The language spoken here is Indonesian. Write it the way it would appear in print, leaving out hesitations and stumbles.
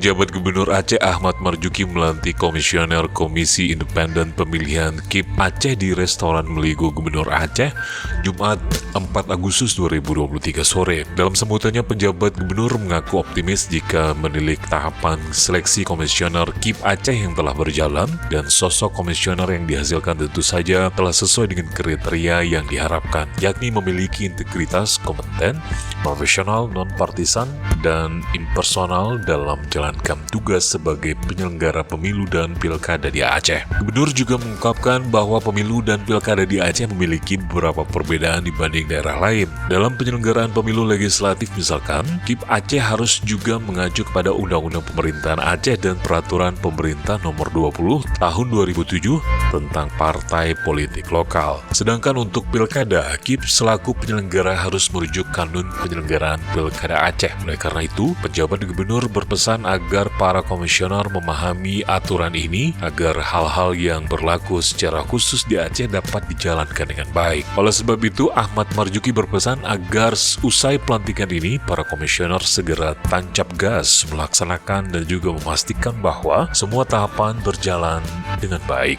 Penjabat Gubernur Aceh Ahmad Marzuki melantik Komisioner Komisi Independen Pemilihan KIP Aceh di Restoran Meligo Gubernur Aceh, Jumat 4 Agustus 2023 sore. Dalam sambutannya, penjabat gubernur mengaku optimis jika menilik tahapan seleksi komisioner KIP Aceh yang telah berjalan, dan sosok komisioner yang dihasilkan tentu saja telah sesuai dengan kriteria yang diharapkan, yakni memiliki integritas, kompeten, profesional, non-partisan, dan impersonal dalam menjalankan tugas sebagai penyelenggara pemilu dan pilkada di Aceh. Gubernur juga mengungkapkan bahwa pemilu dan pilkada di Aceh memiliki beberapa perbedaan dibanding daerah lain. Dalam penyelenggaraan pemilu legislatif misalkan, KIP Aceh harus juga mengacu kepada Undang-Undang Pemerintahan Aceh dan Peraturan Pemerintah Nomor 20 Tahun 2007 tentang partai politik lokal. Sedangkan untuk pilkada, KIP selaku penyelenggara harus merujuk kanun penyelenggaraan pilkada Aceh. Oleh karena itu, penjabat gubernur berpesan agar para komisioner memahami aturan ini agar hal-hal yang berlaku secara khusus di Aceh dapat dijalankan dengan baik. Oleh sebab itu, Ahmad Marzuki berpesan agar usai pelantikan ini, para komisioner segera tancap gas melaksanakan dan juga memastikan bahwa semua tahapan berjalan dengan baik.